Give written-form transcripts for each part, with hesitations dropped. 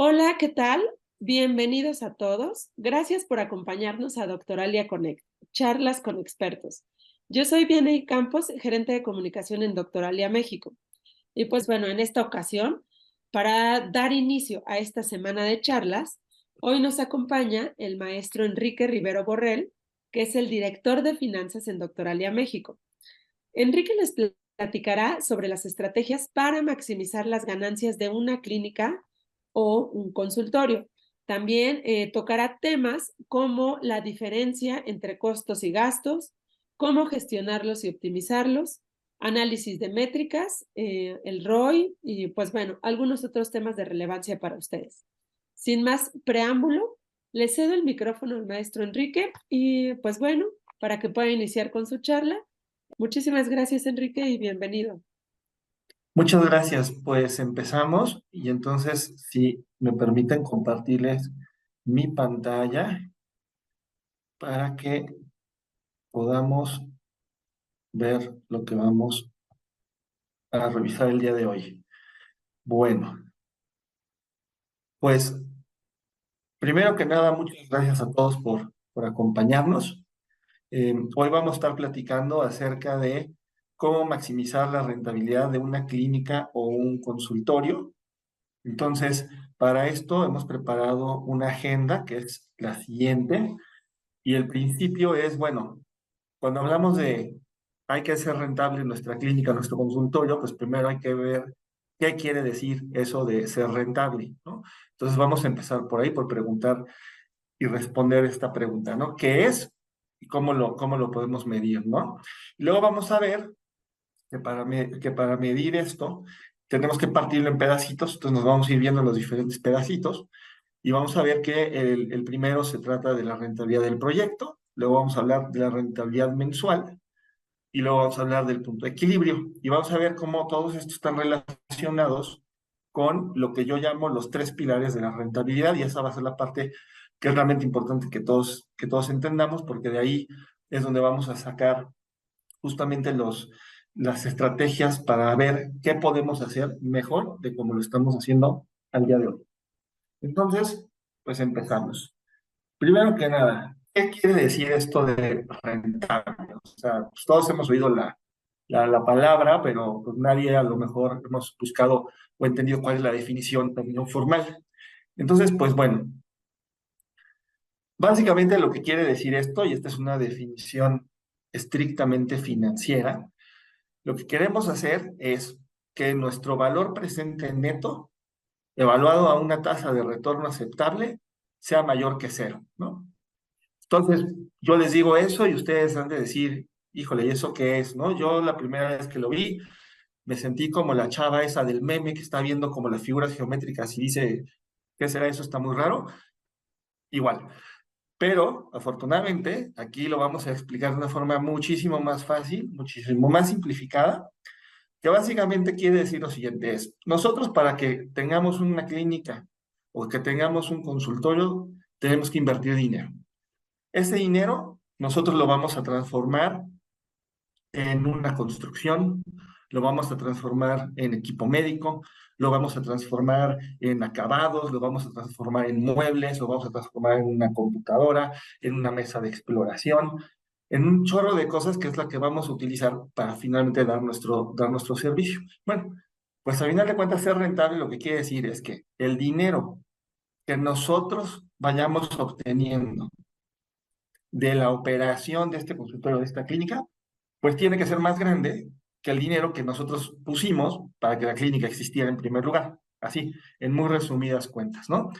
Hola, ¿qué tal? Bienvenidos a todos. Gracias por acompañarnos a Doctoralia Connect, charlas con expertos. Yo soy Vianey Campos, gerente de comunicación en Doctoralia México. Y pues bueno, en esta ocasión, para dar inicio a esta semana de charlas, hoy nos acompaña el maestro Enrique Rivero Borrell, que es el director de finanzas en Doctoralia México. Enrique les platicará sobre las estrategias para maximizar las ganancias de una clínica o un consultorio. También tocará temas como la diferencia entre costos y gastos, cómo gestionarlos y optimizarlos, análisis de métricas, el ROI y pues bueno, algunos otros temas de relevancia para ustedes. Sin más preámbulo, le cedo el micrófono al maestro Enrique y pues bueno, para que pueda iniciar con su charla. Muchísimas gracias, Enrique, y bienvenido. Muchas gracias. Pues empezamos y entonces, si me permiten compartirles mi pantalla para que podamos ver lo que vamos a revisar el día de hoy. Bueno, pues primero que nada, muchas gracias a todos por acompañarnos. Hoy vamos a estar platicando acerca de cómo maximizar la rentabilidad de una clínica o un consultorio. Entonces, para esto hemos preparado una agenda que es la siguiente. Y el principio es, bueno, cuando hablamos de hay que hacer rentable nuestra clínica, nuestro consultorio, pues primero hay que ver qué quiere decir eso de ser rentable, ¿no? Entonces vamos a empezar por ahí, por preguntar y responder esta pregunta, ¿no? ¿Qué es y cómo lo podemos medir, ¿no? Y luego vamos a ver que para medir esto tenemos que partirlo en pedacitos, entonces nos vamos a ir viendo los diferentes pedacitos y vamos a ver que el primero se trata de la rentabilidad del proyecto, luego vamos a hablar de la rentabilidad mensual y luego vamos a hablar del punto de equilibrio y vamos a ver cómo todos estos están relacionados con lo que yo llamo los tres pilares de la rentabilidad y esa va a ser la parte que es realmente importante que todos entendamos porque de ahí es donde vamos a sacar justamente las estrategias para ver qué podemos hacer mejor de cómo lo estamos haciendo al día de hoy. Entonces, pues empezamos. Primero que nada, ¿qué quiere decir esto de rentable? O sea, pues todos hemos oído la palabra, pero pues nadie a lo mejor hemos buscado o entendido cuál es la definición no formal. Entonces, pues bueno, básicamente lo que quiere decir esto, y esta es una definición estrictamente financiera, lo que queremos hacer es que nuestro valor presente neto, evaluado a una tasa de retorno aceptable, sea mayor que cero, ¿no? Entonces, yo les digo eso y ustedes han de decir, híjole, ¿y eso qué es, no? Yo la primera vez que lo vi, me sentí como la chava esa del meme que está viendo como las figuras geométricas y dice, ¿qué será eso? Está muy raro. Igual. Pero, afortunadamente, aquí lo vamos a explicar de una forma muchísimo más fácil, muchísimo más simplificada, que básicamente quiere decir lo siguiente, es, nosotros para que tengamos una clínica o que tengamos un consultorio, tenemos que invertir dinero. Ese dinero nosotros lo vamos a transformar en una construcción, lo vamos a transformar en equipo médico, lo vamos a transformar en acabados, lo vamos a transformar en muebles, lo vamos a transformar en una computadora, en una mesa de exploración, en un chorro de cosas que es la que vamos a utilizar para finalmente dar nuestro servicio. Bueno, pues a final de cuentas ser rentable lo que quiere decir es que el dinero que nosotros vayamos obteniendo de la operación de este consultorio, de esta clínica, pues tiene que ser más grande que el dinero que nosotros pusimos para que la clínica existiera en primer lugar. Así, en muy resumidas cuentas, ¿no?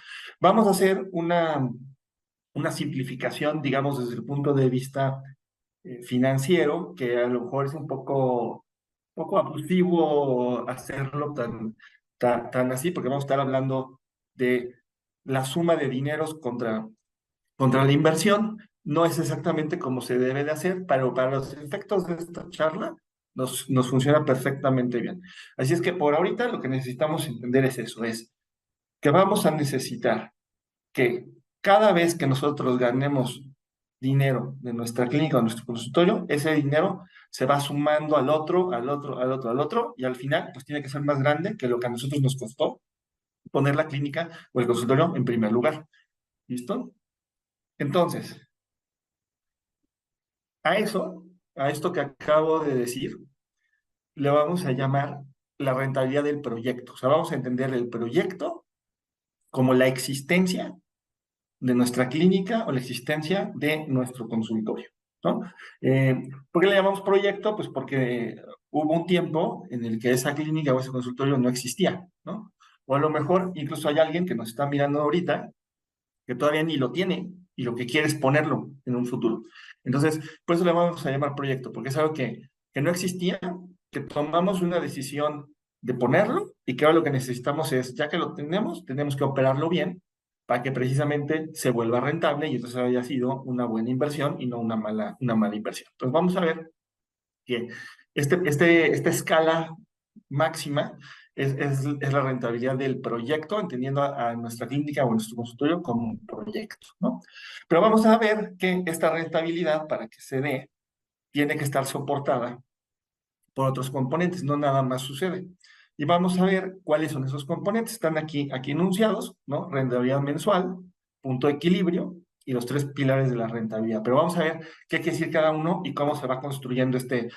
Vamos a hacer una simplificación, digamos, desde el punto de vista financiero, que a lo mejor es un poco abusivo hacerlo tan así, porque vamos a estar hablando de la suma de dineros contra la inversión. No es exactamente como se debe de hacer, pero para los efectos de esta charla nos funciona perfectamente bien. Así es que por ahorita lo que necesitamos entender es eso, es que vamos a necesitar que cada vez que nosotros ganemos dinero de nuestra clínica o nuestro consultorio, ese dinero se va sumando al otro, al otro, al otro, al otro, y al final pues tiene que ser más grande que lo que a nosotros nos costó poner la clínica o el consultorio en primer lugar. ¿Listo? Entonces, a eso, a esto que acabo de decir, le vamos a llamar la rentabilidad del proyecto. O sea, vamos a entender el proyecto como la existencia de nuestra clínica o la existencia de nuestro consultorio, ¿no? ¿Por qué le llamamos proyecto? Pues porque hubo un tiempo en el que esa clínica o ese consultorio no existía, ¿no? O a lo mejor incluso hay alguien que nos está mirando ahorita que todavía ni lo tiene y lo que quiere es ponerlo en un futuro. Entonces, por eso le vamos a llamar proyecto, porque es algo que no existía, que tomamos una decisión de ponerlo y que ahora lo que necesitamos es, ya que lo tenemos, tenemos que operarlo bien para que precisamente se vuelva rentable y entonces haya sido una buena inversión y no una mala inversión. Entonces, vamos a ver que esta escala máxima es la rentabilidad del proyecto, entendiendo a nuestra clínica o a nuestro consultorio como un proyecto, ¿no? Pero vamos a ver que esta rentabilidad, para que se dé, tiene que estar soportada por otros componentes, no nada más sucede. Y vamos a ver cuáles son esos componentes. Están aquí enunciados, ¿no? Rentabilidad mensual, punto de equilibrio y los tres pilares de la rentabilidad. Pero vamos a ver qué quiere decir cada uno y cómo se va construyendo este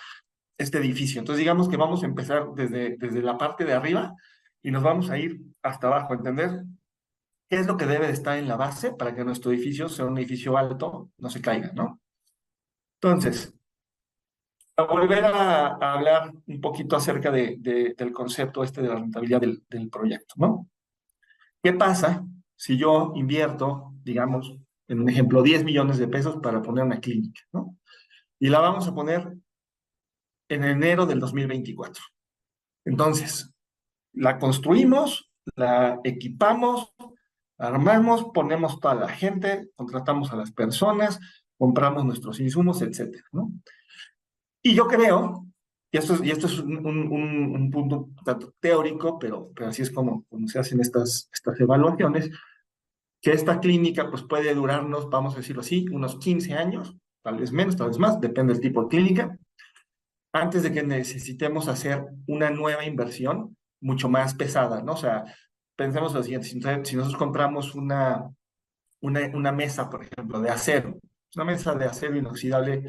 edificio. Entonces, digamos que vamos a empezar desde la parte de arriba y nos vamos a ir hasta abajo, entender qué es lo que debe de estar en la base para que nuestro edificio sea un edificio alto, no se caiga, ¿no? Entonces, a volver a hablar un poquito acerca del concepto este de la rentabilidad del proyecto, ¿no? ¿Qué pasa si yo invierto, digamos, en un ejemplo, 10 millones de pesos para poner una clínica, ¿no? Y la vamos a poner en enero del 2024. Entonces, la construimos, la equipamos, armamos, ponemos toda la gente, contratamos a las personas, compramos nuestros insumos, etcétera, ¿no? Y yo creo, y esto es un punto tanto teórico, pero así es como se hacen estas evaluaciones, que esta clínica pues puede durarnos, vamos a decirlo así, unos 15 años, tal vez menos, tal vez más, depende del tipo de clínica, antes de que necesitemos hacer una nueva inversión mucho más pesada, ¿no? O sea, pensemos lo siguiente, si nosotros compramos una mesa, por ejemplo, de acero, una mesa de acero inoxidable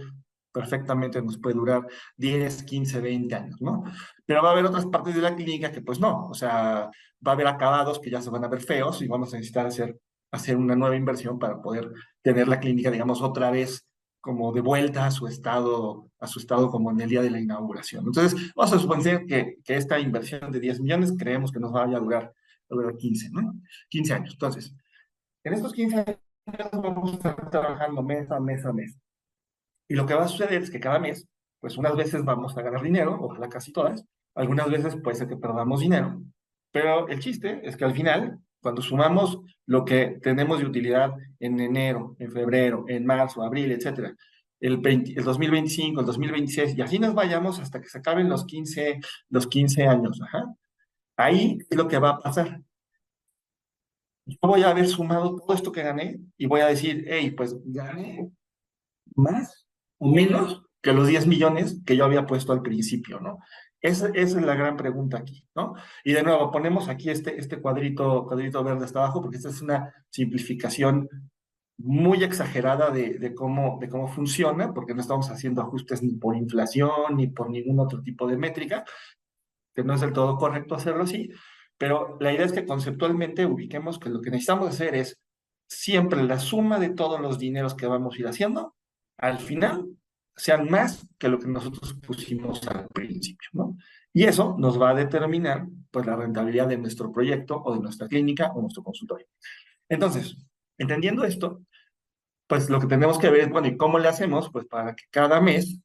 perfectamente nos puede durar 10, 15, 20 años, ¿no? Pero va a haber otras partes de la clínica que pues no, o sea, va a haber acabados que ya se van a ver feos y vamos a necesitar hacer una nueva inversión para poder tener la clínica, digamos, otra vez como de vuelta a su estado como en el día de la inauguración. Entonces, vamos a suponer que esta inversión de 10 millones creemos que nos vaya a durar 15, ¿no? 15 años. Entonces, en estos 15 años vamos a estar trabajando mes a mes a mes. Y lo que va a suceder es que cada mes, pues unas veces vamos a ganar dinero, ojalá casi todas, algunas veces puede ser que perdamos dinero, pero el chiste es que al final, cuando sumamos lo que tenemos de utilidad en enero, en febrero, en marzo, abril, etcétera, el 2025, el 2026, y así nos vayamos hasta que se acaben los quince años. Ajá. Ahí es lo que va a pasar. Yo voy a haber sumado todo esto que gané y voy a decir, hey, pues gané más o menos que los 10 millones que yo había puesto al principio, ¿no? Esa es la gran pregunta aquí, ¿no? Y de nuevo, ponemos aquí este cuadrito verde hasta abajo, porque esta es una simplificación muy exagerada de cómo funciona, porque no estamos haciendo ajustes ni por inflación, ni por ningún otro tipo de métrica, que no es del todo correcto hacerlo así, pero la idea es que conceptualmente ubiquemos que lo que necesitamos hacer es siempre la suma de todos los dineros que vamos a ir haciendo, al final sean más que lo que nosotros pusimos al principio, ¿no? Y eso nos va a determinar, pues, la rentabilidad de nuestro proyecto o de nuestra clínica o nuestro consultorio. Entonces, entendiendo esto, pues lo que tenemos que ver es, bueno, ¿y cómo le hacemos? Pues para que cada mes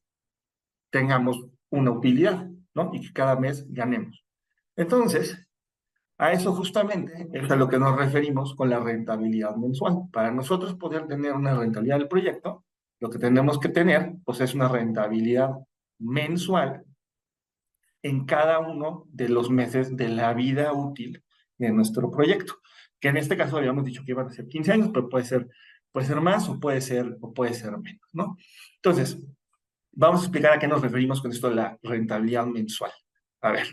tengamos una utilidad, ¿no? Y que cada mes ganemos. Entonces, a eso justamente es a lo que nos referimos con la rentabilidad mensual. Para nosotros poder tener una rentabilidad del proyecto, lo que tenemos que tener, pues es una rentabilidad mensual en cada uno de los meses de la vida útil de nuestro proyecto. Que en este caso habíamos dicho que iban a ser 15 años, pero puede ser más o puede ser menos, ¿no? Entonces, vamos a explicar a qué nos referimos con esto de la rentabilidad mensual. A ver,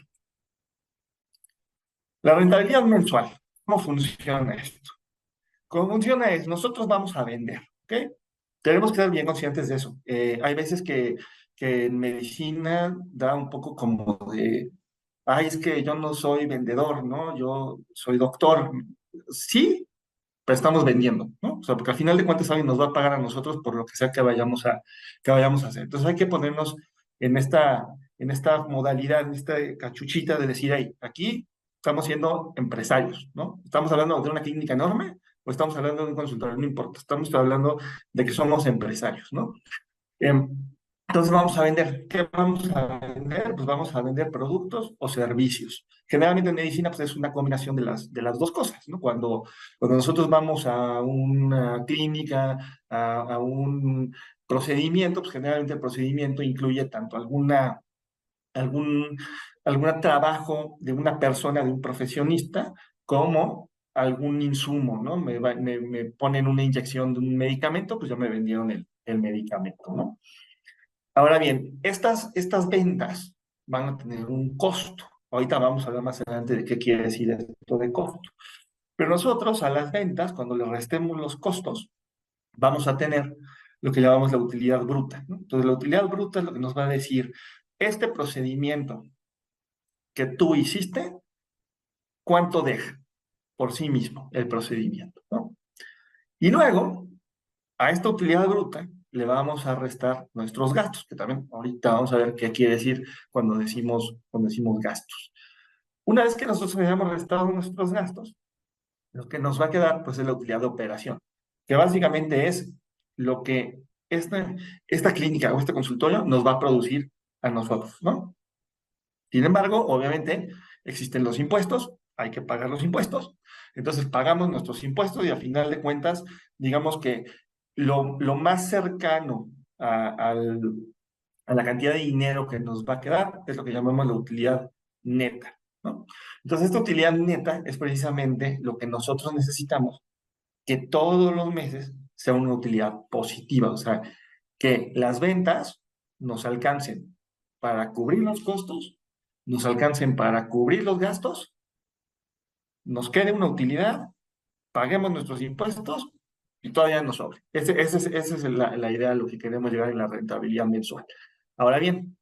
la rentabilidad mensual. funciona esto? ¿Cómo funciona? Es, nosotros vamos a vender, ¿ok? Tenemos que ser bien conscientes de eso. Hay veces que en medicina da un poco como de, ay, es que yo no soy vendedor, ¿no? Yo soy doctor. Sí, pero estamos vendiendo, ¿no? O sea, porque al final de cuentas alguien nos va a pagar a nosotros por lo que sea que vayamos a hacer. Entonces hay que ponernos en en esta modalidad, en esta cachuchita de decir, hey, aquí estamos siendo empresarios, ¿no? Estamos hablando de una clínica enorme o estamos hablando de un consultorio, no importa, estamos hablando de que somos empresarios, ¿no? Em, entonces vamos a vender. ¿Qué vamos a vender? Pues vamos a vender productos o servicios. Generalmente en medicina pues es una combinación de de las dos cosas, ¿no? Cuando nosotros vamos a una clínica, a un procedimiento, pues generalmente el procedimiento incluye tanto algún, algún trabajo de una persona, de un profesionista, como algún insumo, ¿no? Me ponen una inyección de un medicamento, pues ya me vendieron el medicamento, ¿no? Ahora bien, estas ventas van a tener un costo. Ahorita vamos a hablar más adelante de qué quiere decir esto de costo. Pero nosotros a las ventas, cuando le restemos los costos, vamos a tener lo que llamamos la utilidad bruta, ¿no? Entonces, la utilidad bruta es lo que nos va a decir, este procedimiento que tú hiciste, ¿cuánto deja por sí mismo el procedimiento, ¿no? Y luego, a esta utilidad bruta le vamos a restar nuestros gastos, que también ahorita vamos a ver qué quiere decir cuando decimos gastos. Una vez que nosotros hayamos restado nuestros gastos, lo que nos va a quedar pues es la utilidad de operación, que básicamente es lo que esta clínica o este consultorio nos va a producir a nosotros, ¿no? Sin embargo, obviamente existen los impuestos, hay que pagar los impuestos, entonces pagamos nuestros impuestos y al final de cuentas, digamos que lo más cercano a, al, a la cantidad de dinero que nos va a quedar es lo que llamamos la utilidad neta, ¿no? Entonces, esta utilidad neta es precisamente lo que nosotros necesitamos que todos los meses sea una utilidad positiva, o sea, que las ventas nos alcancen para cubrir los costos, nos alcancen para cubrir los gastos, nos quede una utilidad, paguemos nuestros impuestos y todavía nos sobre. Esa es la idea a lo que queremos llegar en la rentabilidad mensual. Ahora bien,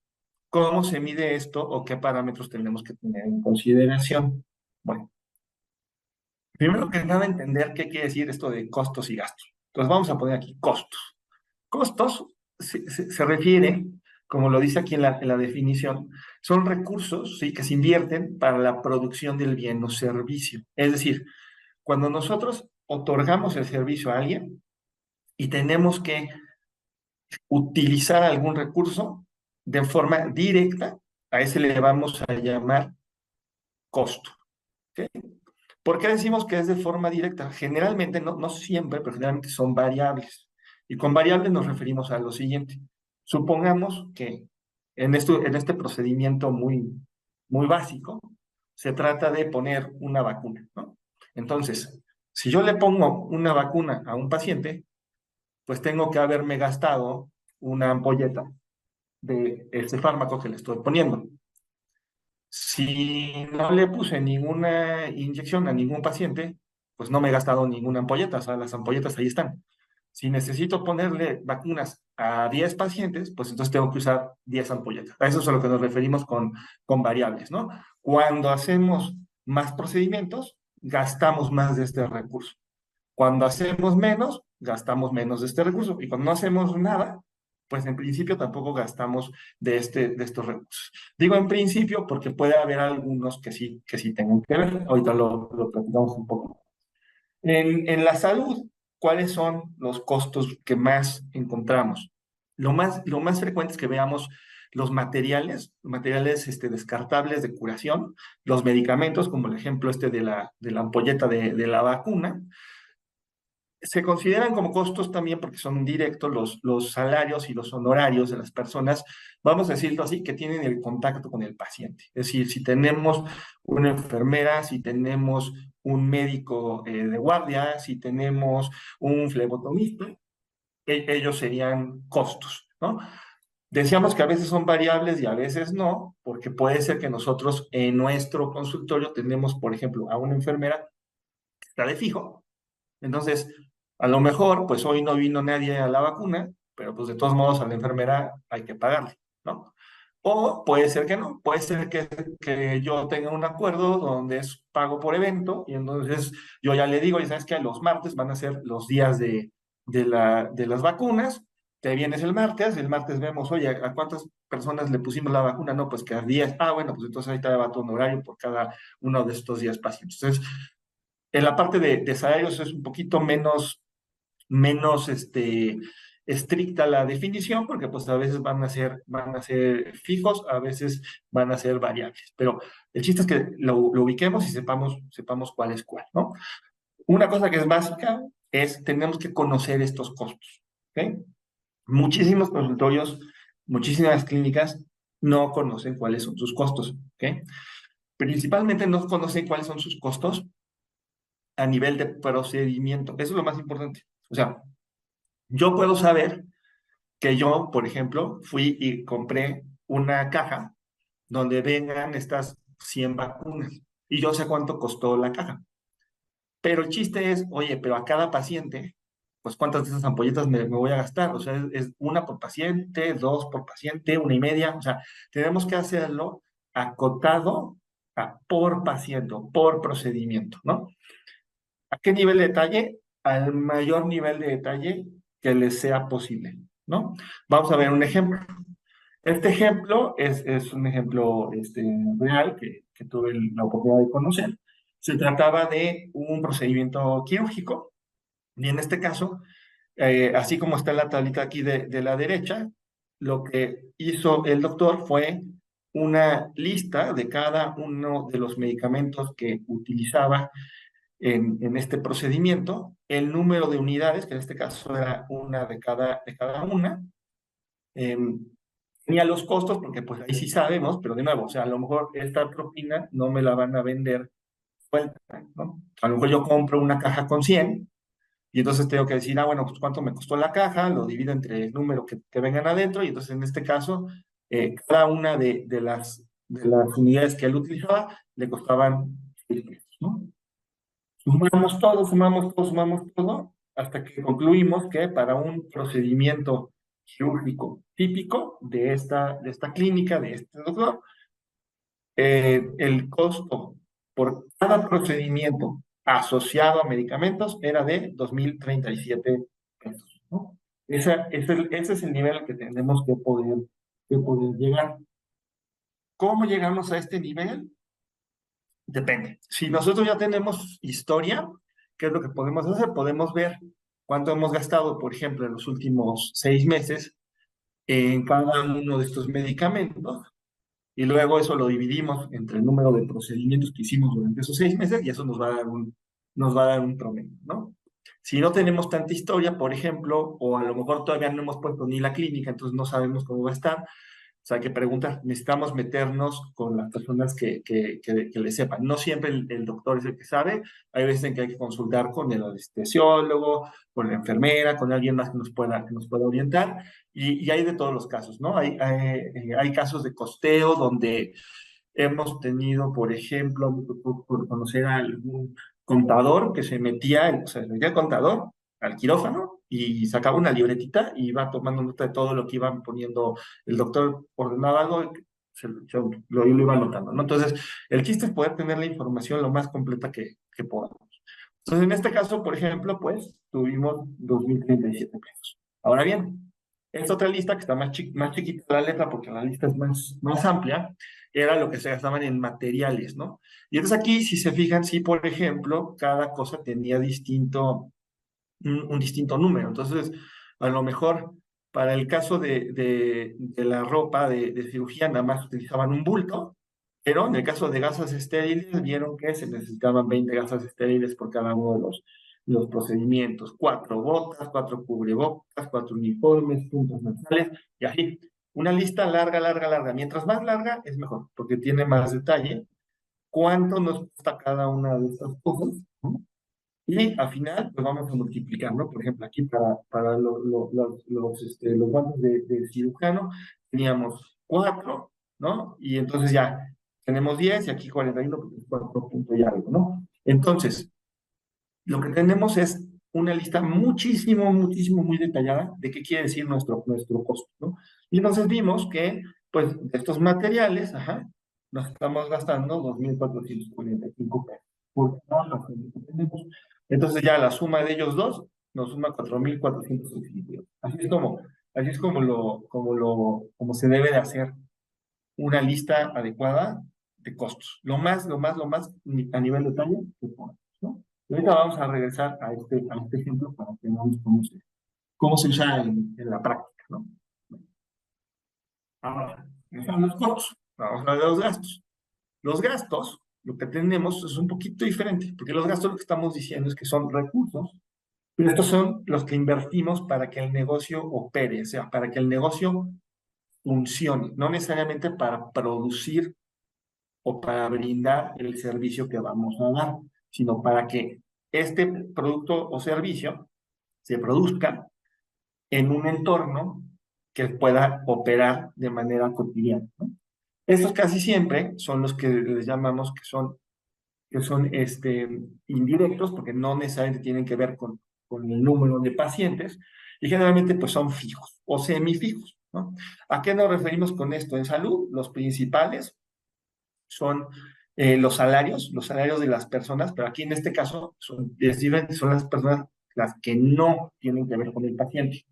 ¿cómo se mide esto o qué parámetros tenemos que tener en consideración? Bueno, primero que nada, entender qué quiere decir esto de costos y gastos. Entonces vamos a poner aquí costos. Costos se refiere, como lo dice aquí en la definición, son recursos, ¿sí?, que se invierten para la producción del bien o servicio. Es decir, cuando nosotros otorgamos el servicio a alguien y tenemos que utilizar algún recurso de forma directa, a ese le vamos a llamar costo. ¿Okay? ¿Por qué decimos que es de forma directa? Generalmente, no siempre, pero generalmente son variables. Y con variables nos referimos a lo siguiente. Supongamos que en este procedimiento muy básico, se trata de poner una vacuna, ¿no? Entonces, si yo le pongo una vacuna a un paciente, pues tengo que haberme gastado una ampolleta de ese fármaco que le estoy poniendo. Si no le puse ninguna inyección a ningún paciente, pues no me he gastado ninguna ampolleta, o sea, las ampolletas ahí están. Si necesito ponerle vacunas a 10 pacientes, pues entonces tengo que usar 10 ampolletas. A eso es a lo que nos referimos con variables, ¿no? Cuando hacemos más procedimientos, gastamos más de este recurso. Cuando hacemos menos, gastamos menos de este recurso. Y cuando no hacemos nada, pues en principio tampoco gastamos de estos recursos. Digo en principio porque puede haber algunos que sí tengan que ver. Ahorita lo platicamos un poco. En la salud, ¿cuáles son los costos que más encontramos? Lo más frecuente es que veamos los materiales descartables de curación, los medicamentos, como el ejemplo este de la ampolleta de la vacuna, se consideran como costos también porque son directos los salarios y los honorarios de las personas, vamos a decirlo así, que tienen el contacto con el paciente. Es decir, si tenemos una enfermera, si tenemos un médico de guardia, si tenemos un flebotomista, ellos serían costos, ¿no? Decíamos que a veces son variables y a veces no, porque puede ser que nosotros en nuestro consultorio tenemos, por ejemplo, a una enfermera está de fijo. Entonces, a lo mejor, pues hoy no vino nadie a la vacuna, pero pues de todos modos a la enfermera hay que pagarle, ¿no? O puede ser que no, puede ser que yo tenga un acuerdo donde es pago por evento y entonces yo ya le digo, y sabes que los martes van a ser los días de las vacunas, te vienes el martes vemos, oye, ¿a cuántas personas le pusimos la vacuna? No, pues que a 10, bueno, pues entonces ahí te va tu honorario por cada uno de estos días pacientes. Entonces, en la parte de salarios es un poquito menos estricta la definición, porque pues a veces van a ser fijos, a veces van a ser variables. Pero el chiste es que lo ubiquemos y sepamos cuál es cuál, ¿no? Una cosa que es básica es, tenemos que conocer estos costos, ¿ok? Muchísimos consultorios, muchísimas clínicas no conocen cuáles son sus costos, ¿ok? Principalmente no conocen cuáles son sus costos a nivel de procedimiento. Eso es lo más importante. O sea, yo puedo saber que yo, por ejemplo, fui y compré una caja donde vengan estas 100 vacunas y yo sé cuánto costó la caja. Pero el chiste es, oye, pero a cada paciente, pues cuántas de esas ampolletas me voy a gastar. O sea, es una por paciente, dos por paciente, una y media. O sea, tenemos que hacerlo acotado por paciente, por procedimiento, ¿no? ¿A qué nivel de detalle? Al mayor nivel de detalle que les sea posible, ¿no? Vamos a ver un ejemplo. Este ejemplo es un ejemplo real que tuve la oportunidad de conocer. Se trataba de un procedimiento quirúrgico y en este caso, así como está en la tablita aquí de la derecha, lo que hizo el doctor fue una lista de cada uno de los medicamentos que utilizaba en este procedimiento, el número de unidades, que en este caso era una de cada una, eh, tenía los costos, porque pues ahí sí sabemos, pero de nuevo, o sea, a lo mejor esta propina no me la van a vender suelta, ¿no? A lo mejor yo compro una caja con 100 y entonces tengo que decir, bueno, pues cuánto me costó la caja, lo divido entre el número que vengan adentro y entonces en este caso, cada una de las unidades que él utilizaba le costaban 6 pesos, ¿no? Sumamos todo, hasta que concluimos que para un procedimiento quirúrgico típico de esta clínica, de este doctor, el costo por cada procedimiento asociado a medicamentos era de 2,037 pesos, ¿no? Ese es el nivel al que tenemos que poder llegar. ¿Cómo llegamos a este nivel? Depende. Si nosotros ya tenemos historia, ¿qué es lo que podemos hacer? Podemos ver cuánto hemos gastado, por ejemplo, en los últimos 6 meses en cada uno de estos medicamentos y luego eso lo dividimos entre el número de procedimientos que hicimos durante esos 6 meses y eso nos va a dar un promedio, ¿no? Si no tenemos tanta historia, por ejemplo, o a lo mejor todavía no hemos puesto ni la clínica, entonces no sabemos cómo va a estar, o sea, hay que preguntar, necesitamos meternos con las personas que le sepan. No siempre el doctor es el que sabe, hay veces en que hay que consultar con el anestesiólogo, con la enfermera, con alguien más que nos pueda orientar, y hay de todos los casos, ¿no? Hay casos de costeo donde hemos tenido, por ejemplo, por conocer a algún contador que o sea, se metía el contador al quirófano y sacaba una libretita y iba tomando nota de todo lo que iban poniendo. El doctor ordenaba algo, y lo iba anotando, ¿no? Entonces, el chiste es poder tener la información lo más completa que podamos. Entonces, en este caso, por ejemplo, pues tuvimos 2,037 pesos. Ahora bien, esta otra lista que está más chiquita la letra porque la lista es más amplia, era lo que se gastaban en materiales, ¿no? Y entonces aquí, si se fijan, sí, por ejemplo, cada cosa tenía un distinto número. Entonces, a lo mejor para el caso de la ropa de cirugía, nada más utilizaban un bulto, pero en el caso de gasas estériles, vieron que se necesitaban 20 gasas estériles por cada uno de los procedimientos. 4 botas, 4 cubrebocas, 4 uniformes, puntos nasales, y así. Una lista larga, larga, larga. Mientras más larga, es mejor, porque tiene más detalle. ¿Cuánto nos cuesta cada una de estas cosas? ¿No? Y al final, pues vamos a multiplicar, ¿no? Por ejemplo, aquí para los guantes de cirujano teníamos 4, ¿no? Y entonces ya tenemos 10 y aquí 41, porque es 4 puntos y algo, ¿no? Entonces, lo que tenemos es una lista muchísimo, muy detallada de qué quiere decir nuestro costo, ¿no? Y entonces vimos que, pues, de estos materiales, nos estamos gastando 2.445 pesos por cada paciente que tenemos. Entonces ya la suma de ellos dos nos suma 4.462. Como se debe de hacer una lista adecuada de costos. Lo más a nivel detalle que podamos, ¿no? Y ahorita vamos a regresar a este ejemplo para que veamos cómo se usa en la práctica, ¿no? Ahora, están los costos. Vamos a ver los gastos. Los gastos, lo que tenemos es un poquito diferente, porque los gastos lo que estamos diciendo es que son recursos, pero estos son los que invertimos para que el negocio opere, o sea, para que el negocio funcione, no necesariamente para producir o para brindar el servicio que vamos a dar, sino para que este producto o servicio se produzca en un entorno que pueda operar de manera cotidiana, ¿no? Estos casi siempre son los que les llamamos que son indirectos, porque no necesariamente tienen que ver con el número de pacientes, y generalmente pues son fijos o semifijos, ¿no? ¿A qué nos referimos con esto? En salud, los principales son los salarios de las personas, pero aquí en este caso es diferente, son las personas las que no tienen que ver con el paciente.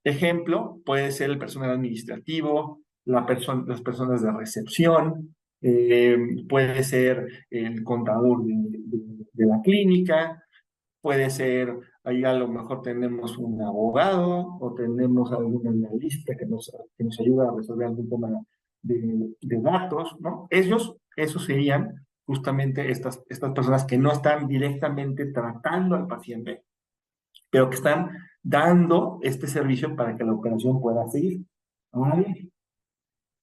Ejemplo, puede ser el personal administrativo, las personas de recepción, puede ser el contador de la clínica, puede ser, ahí a lo mejor tenemos un abogado o tenemos algún analista que nos ayuda a resolver algún tema de datos, ¿no? Esos serían justamente estas personas que no están directamente tratando al paciente, pero que están dando este servicio para que la operación pueda seguir. Ahora bien,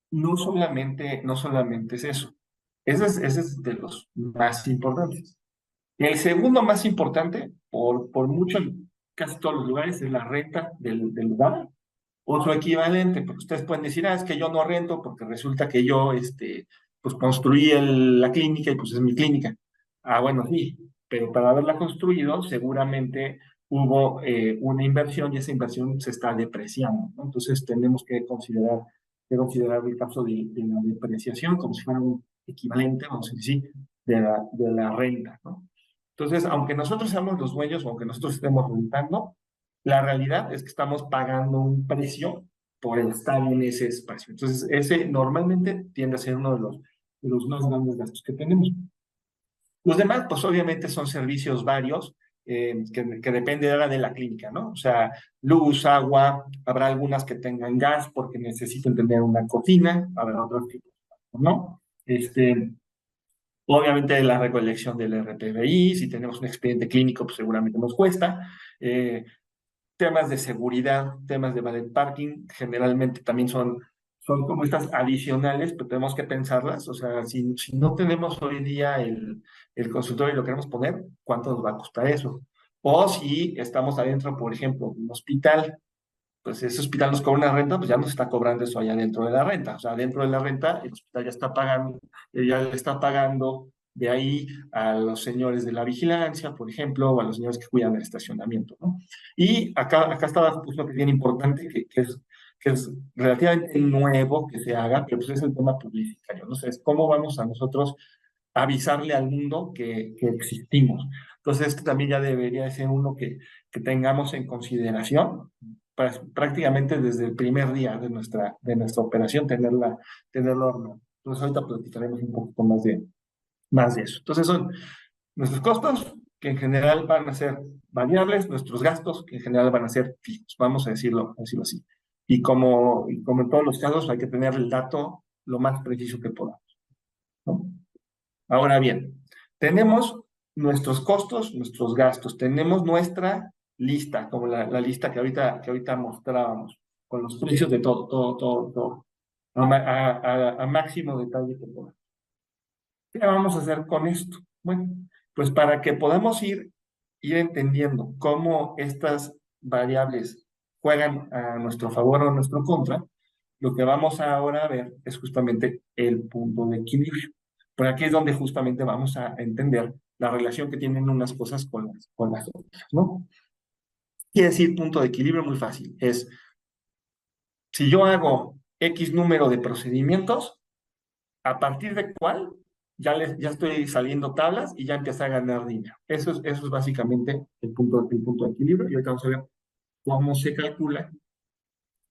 no solamente es eso. Ese es de los más importantes. El segundo más importante, por mucho en casi todos los lugares, es la renta del lugar o su equivalente, porque ustedes pueden decir, es que yo no rento porque resulta que yo, pues construí la clínica y pues es mi clínica. Bueno, sí, pero para haberla construido seguramente hubo una inversión y esa inversión se está depreciando, ¿no? Entonces tenemos que considerar el caso de la depreciación como si fuera un equivalente, vamos a decir, de la renta, ¿no? Entonces, aunque nosotros seamos los dueños o aunque nosotros estemos rentando, la realidad es que estamos pagando un precio por estar en ese espacio. Entonces, ese normalmente tiende a ser uno de los más grandes gastos que tenemos. Los demás, pues obviamente son servicios varios que depende de la clínica, ¿no? O sea, luz, agua, habrá algunas que tengan gas porque necesiten tener una cocina, habrá otros tipos, ¿no? Obviamente la recolección del RPBI, si tenemos un expediente clínico, pues seguramente nos cuesta. Temas de seguridad, temas de valet parking, generalmente también son como estas adicionales, pero tenemos que pensarlas. O sea, si no tenemos hoy día el consultorio y lo queremos poner, ¿cuánto nos va a costar eso? O si estamos adentro, por ejemplo, de un hospital, pues ese hospital nos cobra una renta, pues ya nos está cobrando eso allá dentro de la renta. O sea, dentro de la renta, el hospital ya le está pagando de ahí a los señores de la vigilancia, por ejemplo, o a los señores que cuidan el estacionamiento, ¿no? Y acá estaba justo que es bien importante, que es relativamente nuevo que se haga, pero pues es el tema publicitario, ¿no? O sea, es cómo vamos a nosotros avisarle al mundo que existimos. Entonces, esto también ya debería de ser uno que tengamos en consideración prácticamente desde el primer día de nuestra operación, tenerlo armado. Entonces, ahorita platicaremos un poquito más de eso. Entonces, son nuestros costos, que en general van a ser variables, nuestros gastos, que en general van a ser fijos, vamos a decirlo así. Y como en todos los casos, hay que tener el dato lo más preciso que podamos, ¿no? Ahora bien, tenemos nuestros costos, nuestros gastos, tenemos nuestra lista, como la lista que ahorita mostrábamos, con los precios de todo, a máximo detalle que podamos. ¿Qué vamos a hacer con esto? Bueno, pues para que podamos ir entendiendo cómo estas variables juegan a nuestro favor o a nuestro contra, lo que vamos ahora a ver es justamente el punto de equilibrio. Por aquí es donde justamente vamos a entender la relación que tienen unas cosas con las otras, ¿no? Quiere decir punto de equilibrio muy fácil. Es, si yo hago X número de procedimientos, a partir de cuál ya estoy saliendo tablas y ya empiezo a ganar dinero. Eso es básicamente el punto de equilibrio. Y ahorita vamos a ver cómo se calcula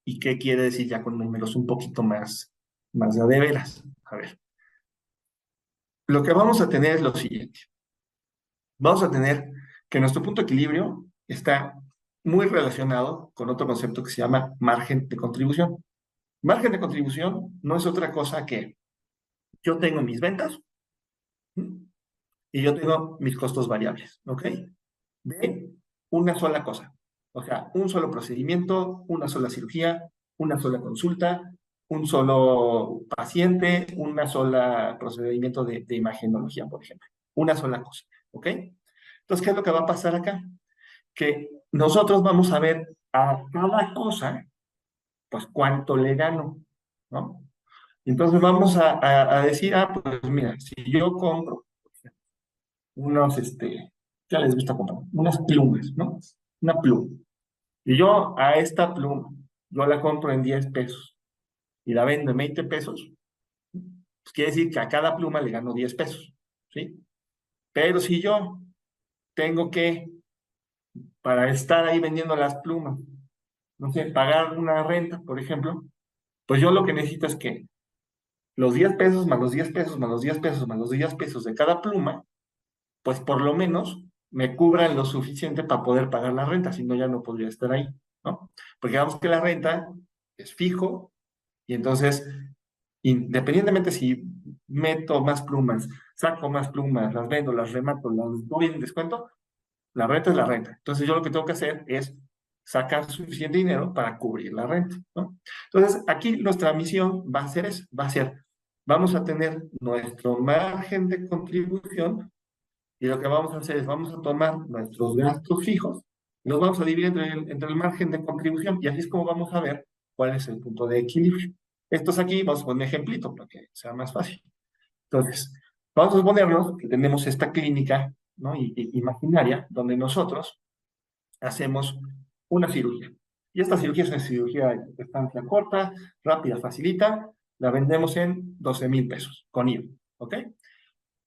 y qué quiere decir ya con números un poquito más de veras. A ver, lo que vamos a tener es lo siguiente. Vamos a tener que nuestro punto de equilibrio está muy relacionado con otro concepto que se llama margen de contribución. Margen de contribución no es otra cosa que yo tengo mis ventas, ¿sí? Y yo tengo mis costos variables, ¿ok? De una sola cosa. O sea, un solo procedimiento, una sola cirugía, una sola consulta, un solo paciente, una sola procedimiento de imagenología, por ejemplo. Una sola cosa, ¿ok? Entonces, ¿qué es lo que va a pasar acá? Que nosotros vamos a ver a cada cosa, pues cuánto le gano, ¿no? Entonces vamos a decir, pues mira, si yo compro unos, ¿qué les gusta comprar? Unas plumas, ¿no? Una pluma. Y yo a esta pluma, yo la compro en 10 pesos y la vendo en 20 pesos, pues quiere decir que a cada pluma le gano 10 pesos, ¿sí? Pero si yo tengo que, para estar ahí vendiendo las plumas, no sé, pagar una renta, por ejemplo, pues yo lo que necesito es que los 10 pesos más los 10 pesos más los 10 pesos más los 10 pesos de cada pluma, pues por lo menos me cubran lo suficiente para poder pagar la renta, si no ya no podría estar ahí, ¿no? Porque digamos que la renta es fijo y entonces, independientemente si meto más plumas, saco más plumas, las vendo, las remato, las doy en descuento, la renta es la renta. Entonces yo lo que tengo que hacer es sacar suficiente dinero para cubrir la renta, ¿no? Entonces aquí nuestra misión va a ser eso, va a ser, vamos a tener nuestro margen de contribución y lo que vamos a hacer es, vamos a tomar nuestros gastos fijos y los vamos a dividir entre el margen de contribución y así es como vamos a ver cuál es el punto de equilibrio. Estos aquí, vamos a poner un ejemplito para que sea más fácil. Entonces, vamos a suponernos que tenemos esta clínica, ¿no? Imaginaria, donde nosotros hacemos una cirugía. Y esta cirugía es una cirugía de estancia corta, rápida, facilita. La vendemos en 12,000 pesos con IVA, ¿ok?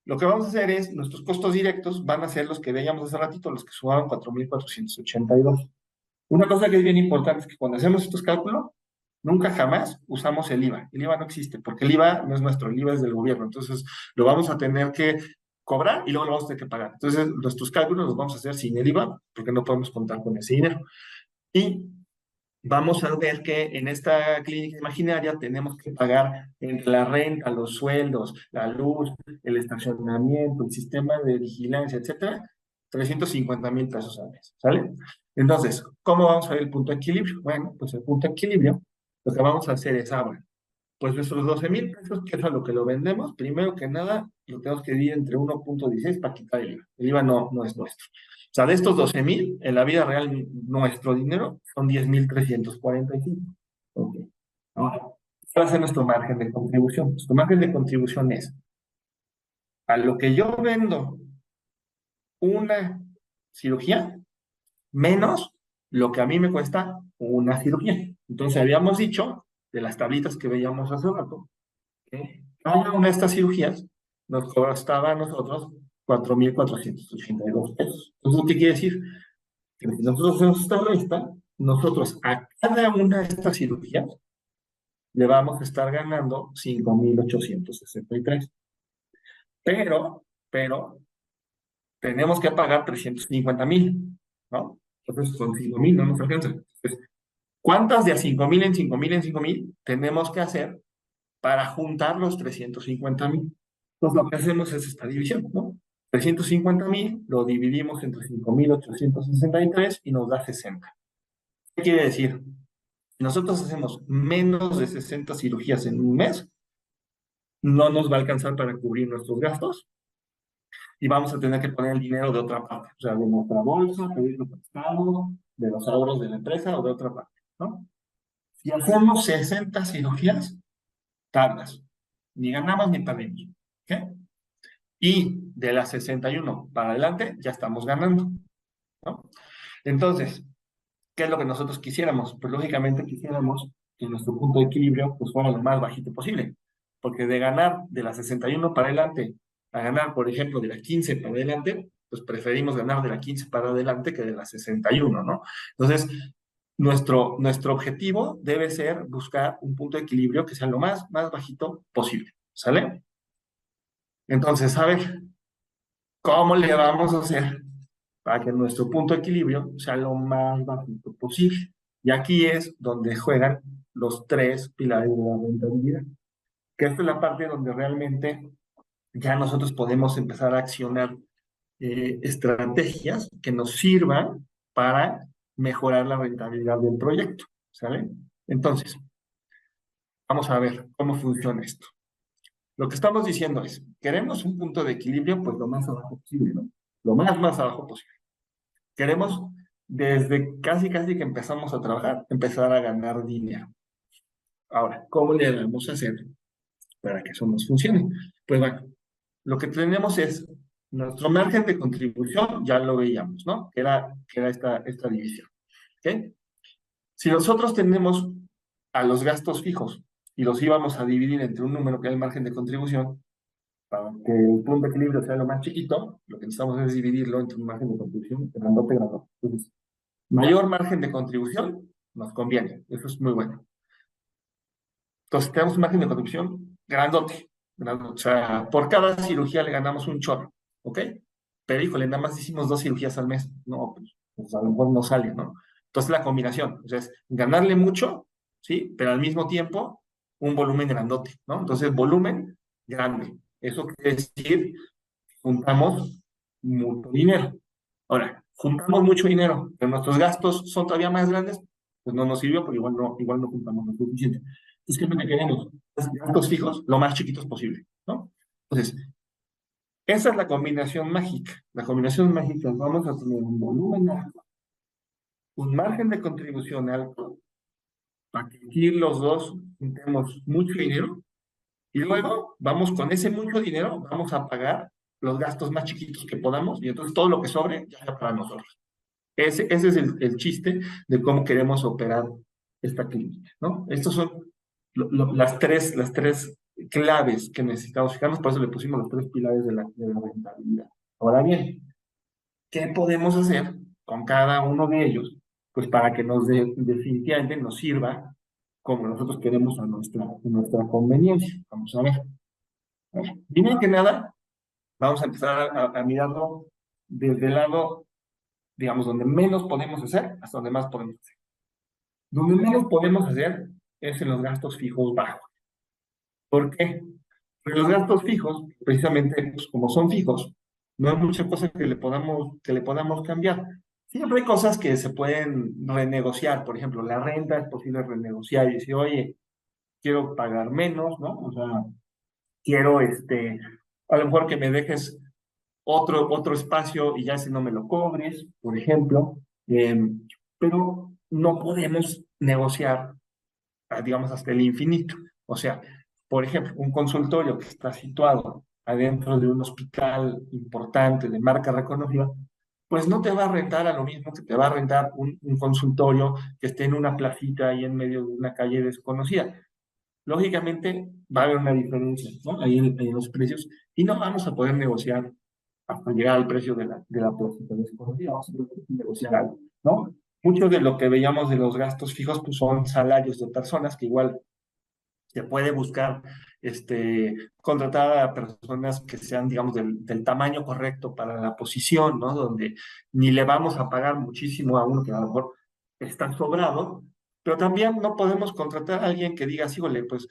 Lo que vamos a hacer es, nuestros costos directos van a ser los que veíamos hace ratito, los que sumaban 4,482. Una cosa que es bien importante es que cuando hacemos estos cálculos, nunca jamás usamos el IVA. El IVA no existe, porque el IVA no es nuestro, el IVA es del gobierno. Entonces, lo vamos a tener que cobrar y luego lo vamos a tener que pagar. Entonces, nuestros cálculos los vamos a hacer sin el IVA, porque no podemos contar con ese dinero. Y vamos a ver que en esta clínica imaginaria tenemos que pagar entre la renta, los sueldos, la luz, el estacionamiento, el sistema de vigilancia, etcétera, 350,000 pesos al mes, ¿sale? Entonces, ¿cómo vamos a ver el punto de equilibrio? Bueno, pues el punto de equilibrio, lo que vamos a hacer es, bueno, pues nuestros 12,000 pesos, que es a lo que lo vendemos, primero que nada, lo tenemos que dividir entre 1,16 para quitar el IVA. El IVA no es nuestro. O sea, de estos 12,000, en la vida real, nuestro dinero son 10,345. Ok. Ahora, ¿cuál va a ser nuestro margen de contribución? Nuestro margen de contribución es a lo que yo vendo una cirugía menos lo que a mí me cuesta una cirugía. Entonces, habíamos dicho de las tablitas que veíamos hace rato, que cada una de estas cirugías nos costaba a nosotros 4,482 pesos. Entonces, ¿qué quiere decir? Que si nosotros hacemos esta lista, nosotros a cada una de estas cirugías le vamos a estar ganando 5,863. Pero, tenemos que pagar 350,000, ¿no? Entonces, con 5,000 no nos alcanza. Entonces, ¿cuántas de a 5,000 en 5,000 en 5,000 tenemos que hacer para juntar los 350,000? Pues lo que hacemos es esta división, ¿no? 350,000 lo dividimos entre 5,863 y nos da 60. ¿Qué quiere decir? Si nosotros hacemos menos de 60 cirugías en un mes, no nos va a alcanzar para cubrir nuestros gastos y vamos a tener que poner el dinero de otra parte, o sea, de nuestra bolsa, pedirlo prestado, de los ahorros de la empresa o de otra parte, ¿no? Si hacemos 60 cirugías, tablas, ni ganamos ni perdemos, ¿ok? Y de las 61 para adelante ya estamos ganando, ¿no? Entonces, ¿qué es lo que nosotros quisiéramos? Pues lógicamente quisiéramos que nuestro punto de equilibrio pues, fuera lo más bajito posible. Porque de ganar de la 61 para adelante a ganar, por ejemplo, de la 15 para adelante, pues preferimos ganar de la 15 para adelante que de la 61, ¿no? Entonces, nuestro objetivo debe ser buscar un punto de equilibrio que sea lo más bajito posible, ¿sale? Entonces, a ver, ¿cómo le vamos a hacer para que nuestro punto de equilibrio sea lo más bajito posible? Y aquí es donde juegan los tres pilares de la rentabilidad, que esta es la parte donde realmente ya nosotros podemos empezar a accionar estrategias que nos sirvan para mejorar la rentabilidad del proyecto, ¿sale? Entonces, vamos a ver cómo funciona esto. Lo que estamos diciendo es, queremos un punto de equilibrio, pues lo más abajo posible, ¿no? Lo más abajo posible. Queremos, desde casi que empezamos a trabajar, empezar a ganar dinero. Ahora, ¿cómo le vamos a hacer para que eso nos funcione? Pues bueno, lo que tenemos es nuestro margen de contribución, ya lo veíamos, ¿no? Que era esta división, ¿ok? Si nosotros tenemos a los gastos fijos y los íbamos a dividir entre un número que es el margen de contribución, para que el punto de equilibrio sea lo más chiquito, lo que necesitamos es dividirlo entre un margen de contribución grandote, grandote. Entonces, mayor margen de contribución nos conviene, eso es muy bueno. Entonces, tenemos un margen de contribución grandote, grandote. O sea, por cada cirugía le ganamos un chorro, ¿ok? Pero, híjole, nada más hicimos 2 cirugías al mes. No, pues a lo mejor no sale, ¿no? Entonces, la combinación, o sea, es ganarle mucho, ¿sí? Pero al mismo tiempo, un volumen grandote, ¿no? Entonces, volumen grande. Eso quiere decir, juntamos mucho dinero. Ahora, juntamos mucho dinero, pero nuestros gastos son todavía más grandes, pues no nos sirvió, porque igual no juntamos lo suficiente. Entonces, ¿qué es lo que queremos? Gastos fijos lo más chiquitos posible, ¿no? Entonces, esa es la combinación mágica. La combinación mágica, vamos a tener un volumen alto, un margen de contribución alto, para que aquí los dos juntemos mucho dinero, y luego vamos con ese mucho dinero, vamos a pagar los gastos más chiquitos que podamos, y entonces todo lo que sobre ya sea para nosotros. Ese es el chiste de cómo queremos operar esta clínica, ¿no? Estas son las tres claves que necesitamos fijarnos, por eso le pusimos los tres pilares de la rentabilidad. Ahora bien, ¿qué podemos hacer con cada uno de ellos? Pues para que definitivamente nos sirva como nosotros queremos a nuestra conveniencia. Vamos a ver. Primero que nada, vamos a empezar a mirarlo desde el lado, digamos, donde menos podemos hacer hasta donde más podemos hacer. Donde menos podemos hacer es en los gastos fijos bajos. ¿Por qué? Porque los gastos fijos, precisamente, pues, como son fijos, no hay muchas cosas que le podamos cambiar. Siempre hay cosas que se pueden renegociar. Por ejemplo, la renta es posible renegociar y decir, oye, quiero pagar menos, ¿no? O sea, quiero, a lo mejor que me dejes otro espacio y ya si no me lo cobres, por ejemplo. Pero no podemos negociar, digamos, hasta el infinito. O sea, por ejemplo, un consultorio que está situado adentro de un hospital importante de marca reconocida, pues no te va a rentar a lo mismo que te va a rentar un consultorio que esté en una placita ahí en medio de una calle desconocida. Lógicamente va a haber una diferencia, ¿no? Ahí en los precios y no vamos a poder negociar hasta llegar al precio de la placita desconocida. Vamos a tener que negociar algo, ¿no? Mucho de lo que veíamos de los gastos fijos pues son salarios de personas que igual se puede buscar contratar a personas que sean, digamos, del tamaño correcto para la posición, ¿no? Donde ni le vamos a pagar muchísimo a uno que a lo mejor está sobrado, pero también no podemos contratar a alguien que diga, sí, pues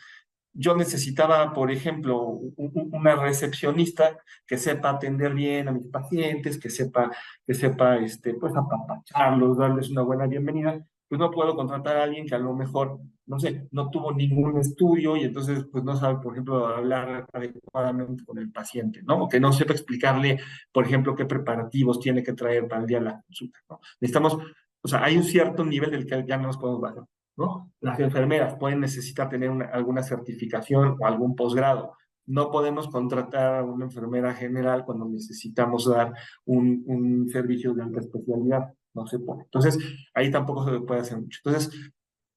yo necesitaba, por ejemplo, una recepcionista que sepa atender bien a mis pacientes, que sepa, pues apapacharlos, darles una buena bienvenida. Pues no puedo contratar a alguien que a lo mejor, no sé, no tuvo ningún estudio y entonces, pues no sabe, por ejemplo, hablar adecuadamente con el paciente, ¿no? O que no sepa explicarle, por ejemplo, qué preparativos tiene que traer para el día de la consulta, ¿no? Necesitamos, o sea, hay un cierto nivel del que ya no nos podemos bajar, ¿no? Las enfermeras pueden necesitar tener alguna certificación o algún posgrado. no podemos contratar a una enfermera general cuando necesitamos dar un servicio de alta especialidad, no se puede. Entonces, ahí tampoco se puede hacer mucho. Entonces,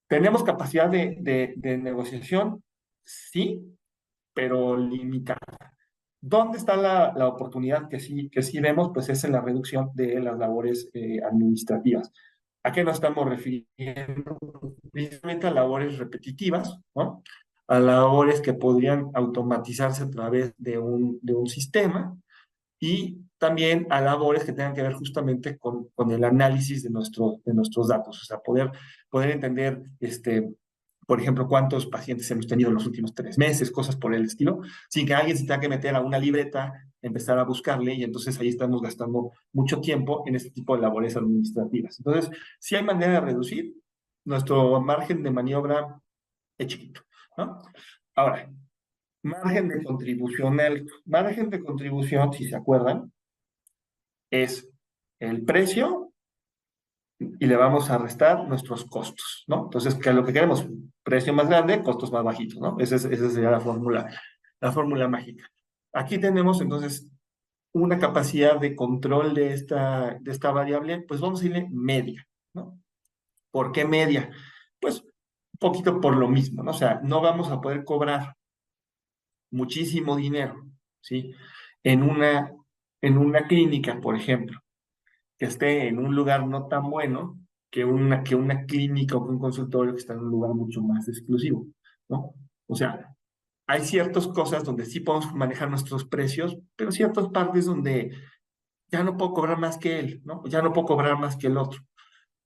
¿tenemos capacidad de negociación? Sí, pero limitada. ¿Dónde está la oportunidad que sí vemos? Pues es en la reducción de las labores administrativas. ¿A qué nos estamos refiriendo? Principalmente a labores repetitivas, ¿no? A labores que podrían automatizarse a través de un sistema y también a labores que tengan que ver justamente con el análisis de nuestros datos, o sea, poder entender, por ejemplo, cuántos pacientes hemos tenido en los últimos 3 meses, cosas por el estilo, sin que alguien se tenga que meter a una libreta, empezar a buscarle, y entonces ahí estamos gastando mucho tiempo en este tipo de labores administrativas. Entonces, si hay manera de reducir, nuestro margen de maniobra es chiquito, ¿no? Ahora, margen de contribución alto. Margen de contribución, si se acuerdan, es el precio y le vamos a restar nuestros costos, ¿no? Entonces, ¿qué es lo que queremos? Precio más grande, costos más bajitos, ¿no? Esa sería la fórmula mágica. Aquí tenemos entonces una capacidad de control de esta variable, pues vamos a irle media, ¿no? ¿Por qué media? Pues un poquito por lo mismo, ¿no? O sea, no vamos a poder cobrar muchísimo dinero, ¿sí? En una, en una clínica, por ejemplo, que esté en un lugar no tan bueno que una clínica o que un consultorio que está en un lugar mucho más exclusivo, ¿no? O sea, hay ciertas cosas donde sí podemos manejar nuestros precios, pero ciertas partes donde ya no puedo cobrar más que él, ¿no? Ya no puedo cobrar más que el otro.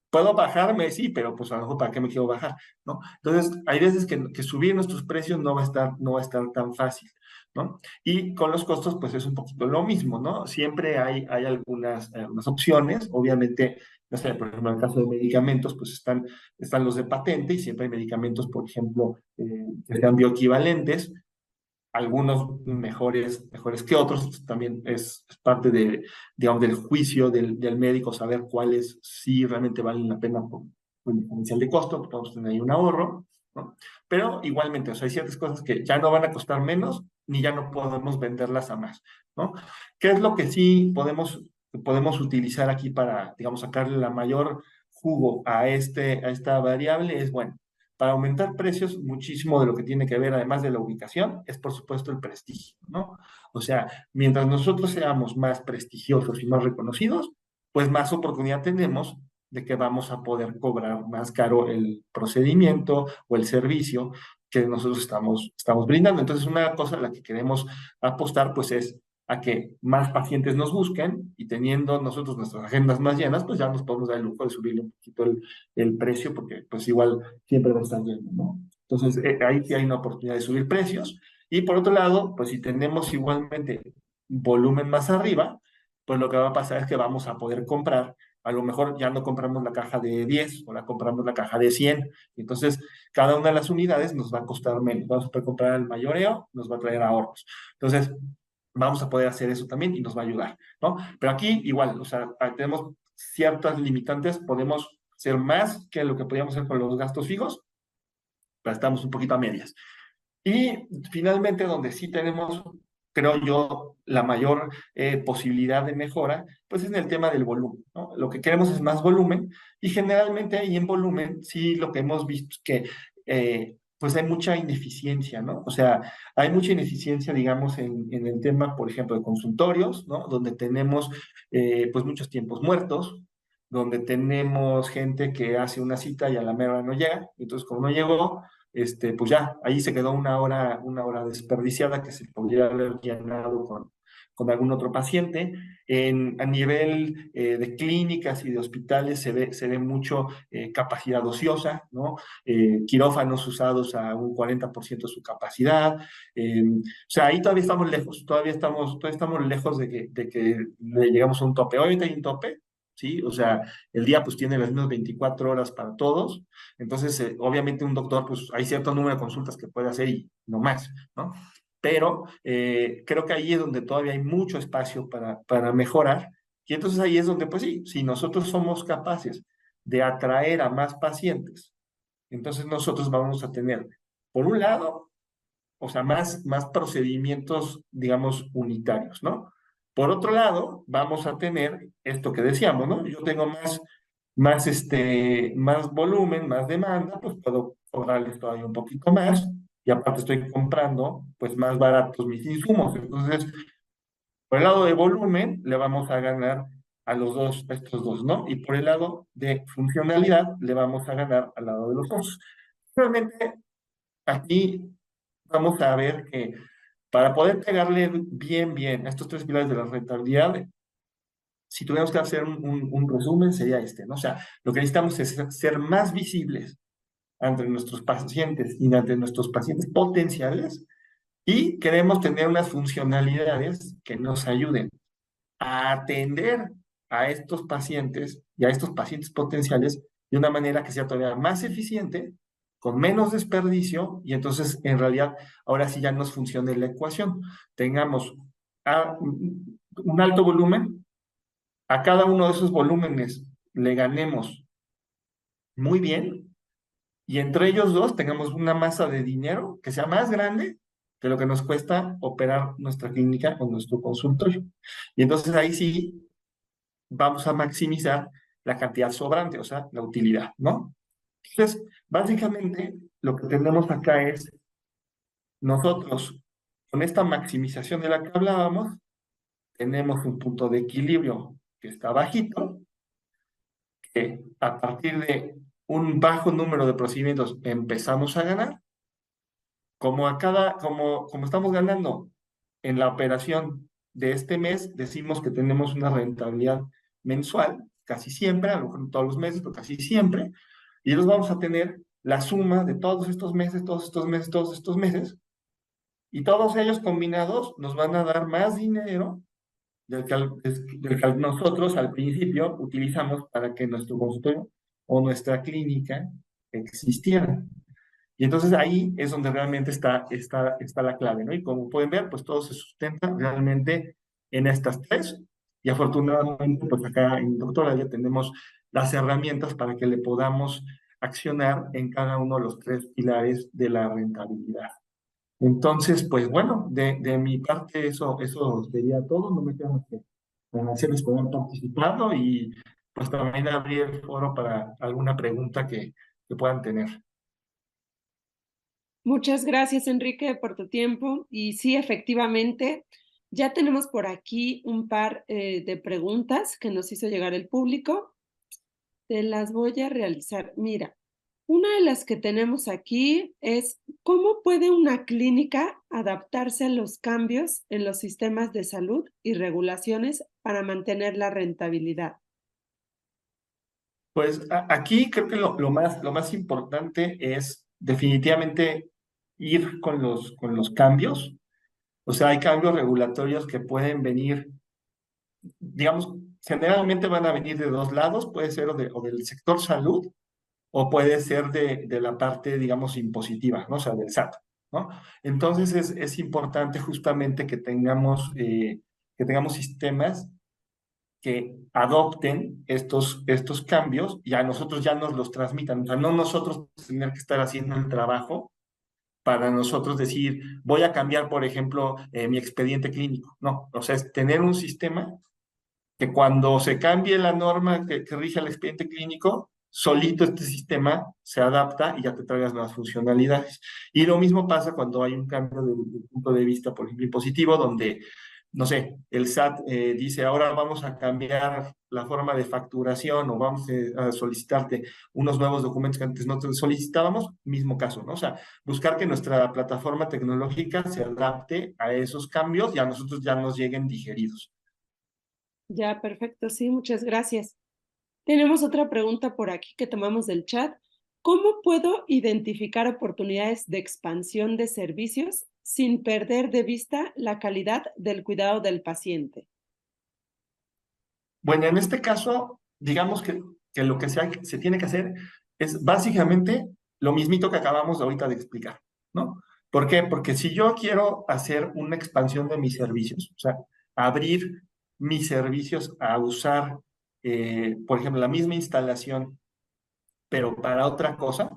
Puedo bajarme, sí, pero pues a lo mejor para qué me quiero bajar, ¿no? Entonces, hay veces que subir nuestros precios no va a estar tan fácil, ¿no? Y con los costos, pues es un poquito lo mismo, ¿no? Siempre hay algunas opciones, obviamente, no sé, por ejemplo, en el caso de medicamentos, pues están los de patente y siempre hay medicamentos, por ejemplo, que sean bioequivalentes, algunos mejores que otros. También es parte digamos, del juicio del médico saber cuáles sí realmente valen la pena por el diferencial de costo, que podemos tener ahí un ahorro, ¿no? Pero igualmente, o sea, hay ciertas cosas que ya no van a costar menos, ni ya no podemos venderlas a más, ¿no? ¿Qué es lo que sí podemos utilizar aquí para, digamos, sacarle la mayor jugo a esta variable? Es, bueno, para aumentar precios, muchísimo de lo que tiene que ver, además de la ubicación, es por supuesto el prestigio, ¿no? O sea, mientras nosotros seamos más prestigiosos y más reconocidos, pues más oportunidad tenemos de que vamos a poder cobrar más caro el procedimiento o el servicio que nosotros estamos brindando. Entonces, una cosa a la que queremos apostar, pues es a que más pacientes nos busquen, y teniendo nosotros nuestras agendas más llenas, pues ya nos podemos dar el lujo de subirle un poquito el precio, porque pues igual siempre va a estar lleno, ¿no? Entonces, ahí sí hay una oportunidad de subir precios. Y por otro lado, pues si tenemos igualmente volumen más arriba, pues lo que va a pasar es que vamos a poder comprar, a lo mejor ya no compramos la caja de 10 o la compramos la caja de 100. Entonces, cada una de las unidades nos va a costar menos. Vamos a poder comprar el mayoreo, nos va a traer ahorros. Entonces, vamos a poder hacer eso también y nos va a ayudar, ¿no? Pero aquí igual, o sea, tenemos ciertas limitantes, podemos hacer más que lo que podíamos hacer con los gastos fijos, pero estamos un poquito a medias. Y finalmente, donde sí tenemos, creo yo, la mayor posibilidad de mejora, pues es en el tema del volumen, ¿no? Lo que queremos es más volumen, y generalmente ahí en volumen, sí lo que hemos visto es que pues hay mucha ineficiencia, ¿no? O sea, hay mucha ineficiencia, digamos, en el tema, por ejemplo, de consultorios, ¿no? Donde tenemos pues muchos tiempos muertos, donde tenemos gente que hace una cita y a la mera hora no llega, entonces como no llegó, pues ya, ahí se quedó una hora desperdiciada que se podría haber llenado con algún otro paciente. A nivel de clínicas y de hospitales se ve mucho capacidad ociosa, ¿no? Quirófanos usados a un 40% de su capacidad. O sea, ahí todavía estamos lejos, todavía estamos lejos de que le llegamos a un tope. Hoy hay un tope, ¿sí? O sea, el día pues tiene las mismas 24 horas para todos. Entonces, obviamente un doctor, pues hay cierto número de consultas que puede hacer y no más, ¿no? Pero creo que ahí es donde todavía hay mucho espacio para mejorar. Y entonces ahí es donde, pues sí, si nosotros somos capaces de atraer a más pacientes, entonces nosotros vamos a tener, por un lado, o sea, más procedimientos, digamos, unitarios, ¿no? Por otro lado, vamos a tener esto que decíamos, ¿no? Yo tengo más volumen, más demanda, pues puedo cobrarles todavía un poquito más y aparte estoy comprando, pues, más baratos mis insumos. Entonces, por el lado de volumen, le vamos a ganar a a estos dos, ¿no? Y por el lado de funcionalidad, le vamos a ganar al lado de los dos. Realmente, aquí vamos a ver que para poder pegarle bien a estos tres pilares de la rentabilidad, si tuviéramos que hacer un resumen, sería este, ¿no? O sea, lo que necesitamos es ser más visibles ante nuestros pacientes y ante nuestros pacientes potenciales y queremos tener unas funcionalidades que nos ayuden a atender a estos pacientes y a estos pacientes potenciales de una manera que sea todavía más eficiente, con menos desperdicio, y entonces en realidad ahora sí ya nos funcione la ecuación. Tengamos un alto volumen, a cada uno de esos volúmenes le ganemos muy bien, y entre ellos dos tengamos una masa de dinero que sea más grande de lo que nos cuesta operar nuestra clínica o nuestro consultorio. Y entonces ahí sí vamos a maximizar la cantidad sobrante, o sea, la utilidad, ¿no? Entonces, básicamente, lo que tenemos acá es nosotros, con esta maximización de la que hablábamos, tenemos un punto de equilibrio que está bajito, que a partir de un bajo número de procedimientos empezamos a ganar, como estamos ganando en la operación de este mes, decimos que tenemos una rentabilidad mensual, casi siempre, a lo mejor no todos los meses, pero casi siempre, y los vamos a tener la suma de todos estos meses, todos estos meses, todos estos meses, y todos ellos combinados nos van a dar más dinero del que nosotros al principio utilizamos para que nuestro consultorio o nuestra clínica existiera. Y entonces ahí es donde realmente está la clave, ¿no? Y como pueden ver, pues todo se sustenta realmente en estas tres. Y afortunadamente, pues acá en Doctora ya tenemos las herramientas para que le podamos accionar en cada uno de los tres pilares de la rentabilidad. Entonces, pues bueno, de mi parte eso sería todo. No me queda más que agradecerles por haber participado y pues también abrir el foro para alguna pregunta que puedan tener. Muchas gracias, Enrique, por tu tiempo. Y sí, efectivamente, ya tenemos por aquí un par de preguntas que nos hizo llegar el público. Te las voy a realizar. Mira, una de las que tenemos aquí es, ¿cómo puede una clínica adaptarse a los cambios en los sistemas de salud y regulaciones para mantener la rentabilidad? Pues aquí creo que lo más importante es definitivamente ir con los cambios. O sea, hay cambios regulatorios que pueden venir, digamos, generalmente van a venir de dos lados, puede ser o del sector salud o puede ser de la parte, digamos, impositiva, ¿no? O sea, del SAT, ¿no? Entonces es importante justamente que tengamos sistemas que adopten estos cambios y a nosotros ya nos los transmitan. O sea, no nosotros tener que estar haciendo el trabajo para nosotros decir, voy a cambiar, por ejemplo, mi expediente clínico. No, o sea, es tener un sistema que cuando se cambie la norma que rige el expediente clínico, solito este sistema se adapta y ya te traigas nuevas funcionalidades. Y lo mismo pasa cuando hay un cambio de punto de vista, por ejemplo, impositivo, donde, no sé, el SAT dice, ahora vamos a cambiar la forma de facturación o vamos a solicitarte unos nuevos documentos que antes no te solicitábamos, mismo caso, ¿no? O sea, buscar que nuestra plataforma tecnológica se adapte a esos cambios y a nosotros ya nos lleguen digeridos. Ya, perfecto, sí, muchas gracias. Tenemos otra pregunta por aquí que tomamos del chat. ¿Cómo puedo identificar oportunidades de expansión de servicios sin perder de vista la calidad del cuidado del paciente? Bueno, en este caso, digamos que lo que se tiene que hacer es básicamente lo mismito que acabamos ahorita de explicar, ¿no? ¿Por qué? Porque si yo quiero hacer una expansión de mis servicios, o sea, abrir mis servicios a usar, por ejemplo, la misma instalación, pero para otra cosa,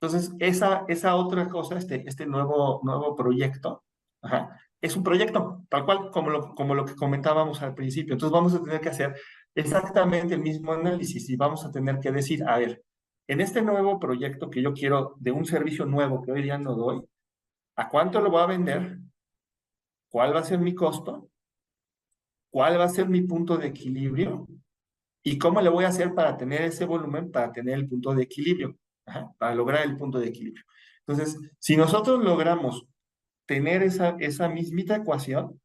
Entonces, esa otra cosa, este nuevo proyecto, ajá, es un proyecto, tal cual como lo que comentábamos al principio. Entonces, vamos a tener que hacer exactamente el mismo análisis y vamos a tener que decir, a ver, en este nuevo proyecto que yo quiero de un servicio nuevo que hoy día no doy, ¿a cuánto lo voy a vender? ¿Cuál va a ser mi costo? ¿Cuál va a ser mi punto de equilibrio? ¿Y cómo le voy a hacer para tener ese volumen, para tener el punto de equilibrio? Ajá, para lograr el punto de equilibrio. Entonces, si nosotros logramos tener esa mismita ecuación,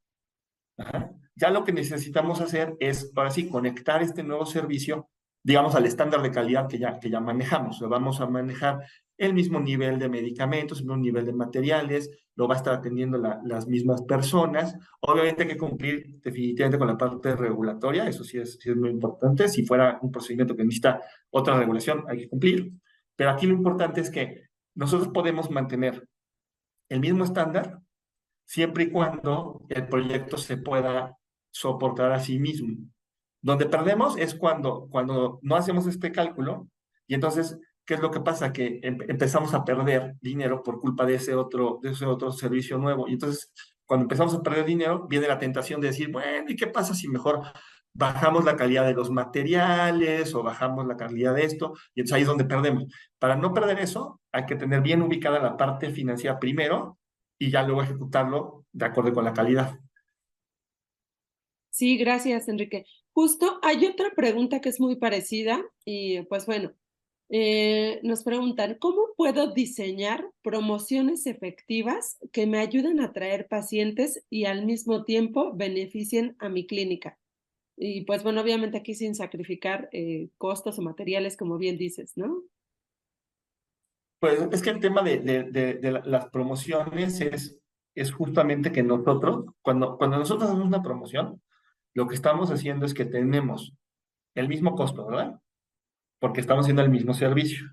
ajá, ya lo que necesitamos hacer es, ahora sí, conectar este nuevo servicio, digamos, al estándar de calidad que ya manejamos. Lo vamos a manejar el mismo nivel de medicamentos, el mismo nivel de materiales, lo va a estar atendiendo las mismas personas. Obviamente hay que cumplir definitivamente con la parte regulatoria, eso sí es muy importante. Si fuera un procedimiento que necesita otra regulación, hay que cumplir. Pero aquí lo importante es que nosotros podemos mantener el mismo estándar siempre y cuando el proyecto se pueda soportar a sí mismo. Donde perdemos es cuando no hacemos este cálculo y entonces, ¿qué es lo que pasa? Que empezamos a perder dinero por culpa de ese otro servicio nuevo. Y entonces, cuando empezamos a perder dinero, viene la tentación de decir, bueno, ¿y qué pasa si mejor bajamos la calidad de los materiales o bajamos la calidad de esto? Y entonces ahí es donde perdemos. Para no perder eso, hay que tener bien ubicada la parte financiera primero y ya luego ejecutarlo de acuerdo con la calidad. Sí, gracias, Enrique. Justo hay otra pregunta que es muy parecida y pues bueno, nos preguntan, ¿cómo puedo diseñar promociones efectivas que me ayuden a atraer pacientes y al mismo tiempo beneficien a mi clínica? Y pues bueno, obviamente aquí sin sacrificar costos o materiales, como bien dices, ¿no? Pues es que el tema de las promociones es justamente que nosotros, cuando nosotros hacemos una promoción, lo que estamos haciendo es que tenemos el mismo costo, ¿verdad? Porque estamos haciendo el mismo servicio.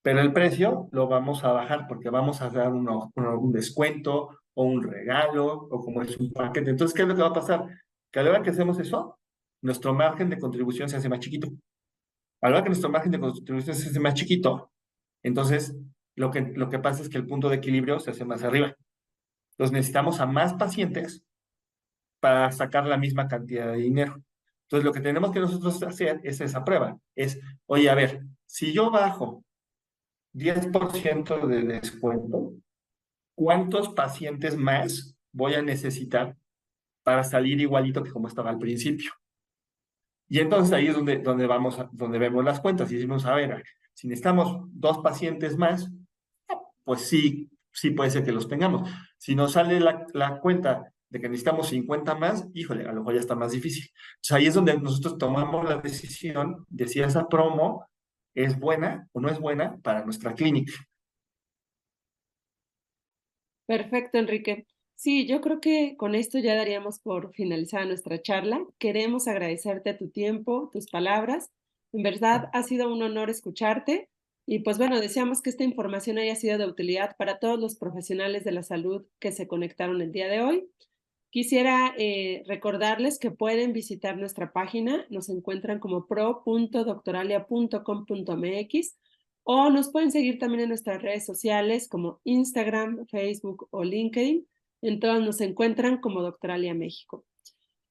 Pero el precio lo vamos a bajar porque vamos a dar un descuento o un regalo o como es un paquete. Entonces, ¿qué es lo que va a pasar? Que a la hora que hacemos eso, nuestro margen de contribución se hace más chiquito. A la hora que nuestro margen de contribución se hace más chiquito, entonces lo que pasa es que el punto de equilibrio se hace más arriba. Entonces necesitamos a más pacientes para sacar la misma cantidad de dinero. Entonces lo que tenemos que nosotros hacer es esa prueba. Es, oye, a ver, si yo bajo 10% de descuento, ¿cuántos pacientes más voy a necesitar para salir igualito que como estaba al principio? Y entonces ahí es donde vemos las cuentas y decimos, a ver, si necesitamos 2 pacientes más, pues sí puede ser que los tengamos. Si nos sale la cuenta de que necesitamos 50 más, híjole, a lo mejor ya está más difícil. Entonces ahí es donde nosotros tomamos la decisión de si esa promo es buena o no es buena para nuestra clínica. Perfecto, Enrique. Sí, yo creo que con esto ya daríamos por finalizada nuestra charla. Queremos agradecerte tu tiempo, tus palabras. En verdad ha sido un honor escucharte y pues bueno, deseamos que esta información haya sido de utilidad para todos los profesionales de la salud que se conectaron el día de hoy. Quisiera recordarles que pueden visitar nuestra página, nos encuentran como pro.doctoralia.com.mx o nos pueden seguir también en nuestras redes sociales como Instagram, Facebook o LinkedIn. En todas nos encuentran como Doctoralia México.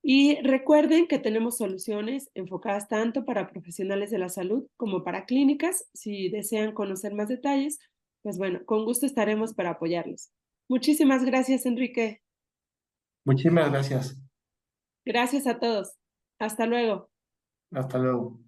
Y recuerden que tenemos soluciones enfocadas tanto para profesionales de la salud como para clínicas. Si desean conocer más detalles, pues bueno, con gusto estaremos para apoyarlos. Muchísimas gracias, Enrique. Muchísimas gracias. Gracias a todos. Hasta luego. Hasta luego.